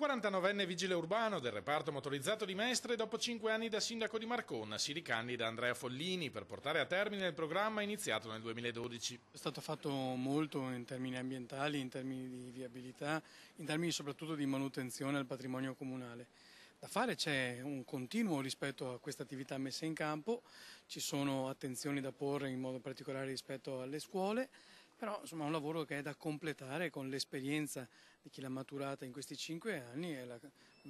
49enne vigile urbano del reparto motorizzato di Mestre, dopo 5 anni da sindaco di Marconna, si ricandida Andrea Follini per portare a termine il programma iniziato nel 2012. È stato fatto molto in termini ambientali, in termini di viabilità, in termini soprattutto di manutenzione del patrimonio comunale. Da fare c'è un continuo rispetto a queste attività messe in campo, ci sono attenzioni da porre in modo particolare rispetto alle scuole, però insomma è un lavoro che è da completare con l'esperienza di chi l'ha maturata in questi 5 anni e la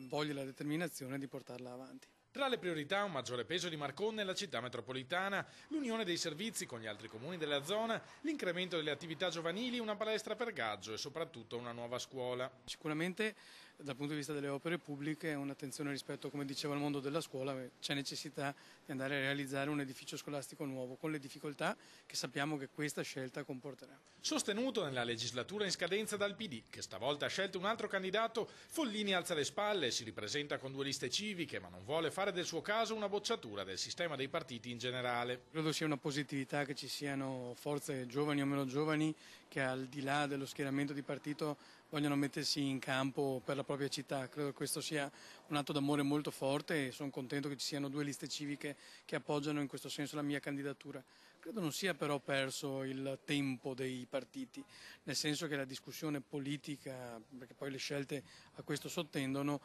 voglia e la determinazione di portarla avanti. Tra le priorità un maggiore peso di Marconna e la città metropolitana, l'unione dei servizi con gli altri comuni della zona, l'incremento delle attività giovanili, una palestra per Gaggio e soprattutto una nuova scuola. Sicuramente dal punto di vista delle opere pubbliche un'attenzione rispetto, come dicevo, al mondo della scuola, c'è necessità di andare a realizzare un edificio scolastico nuovo con le difficoltà che sappiamo che questa scelta comporterà. Sostenuto nella legislatura in scadenza dal PD, che stavolta ha scelto un altro candidato, Follini alza le spalle e si ripresenta con 2 liste civiche, ma non vuole fare del suo caso una bocciatura del sistema dei partiti in generale. Credo sia una positività che ci siano forze giovani o meno giovani che al di là dello schieramento di partito vogliono mettersi in campo per la propria città. Credo che questo sia un atto d'amore molto forte e sono contento che ci siano 2 liste civiche che appoggiano in questo senso la mia candidatura. Credo non sia però perso il tempo dei partiti, nel senso che la discussione politica, perché poi le scelte a questo sottendono,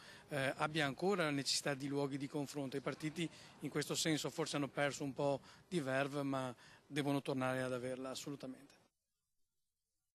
abbia ancora la necessità di luoghi di confronto. I partiti in questo senso forse hanno perso un po' di verve, ma devono tornare ad averla assolutamente.